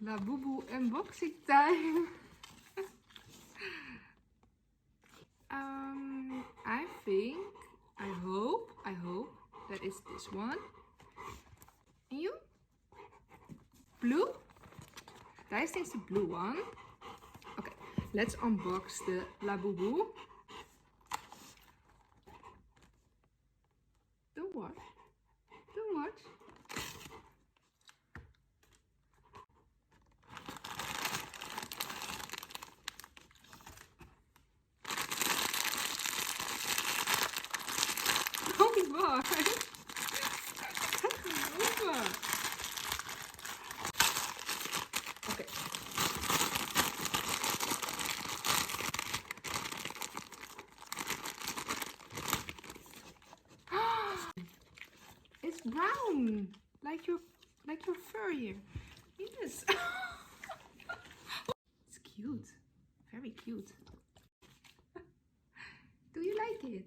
Labubu unboxing time. I hope that is this one. And you? Blue? Thijs thinks the blue one. Okay, let's unbox the Labubu. Don't watch. Don't watch. Don't watch. Over. Okay. It's brown, like your fur here. Yes. It's cute, very cute. Do you like it?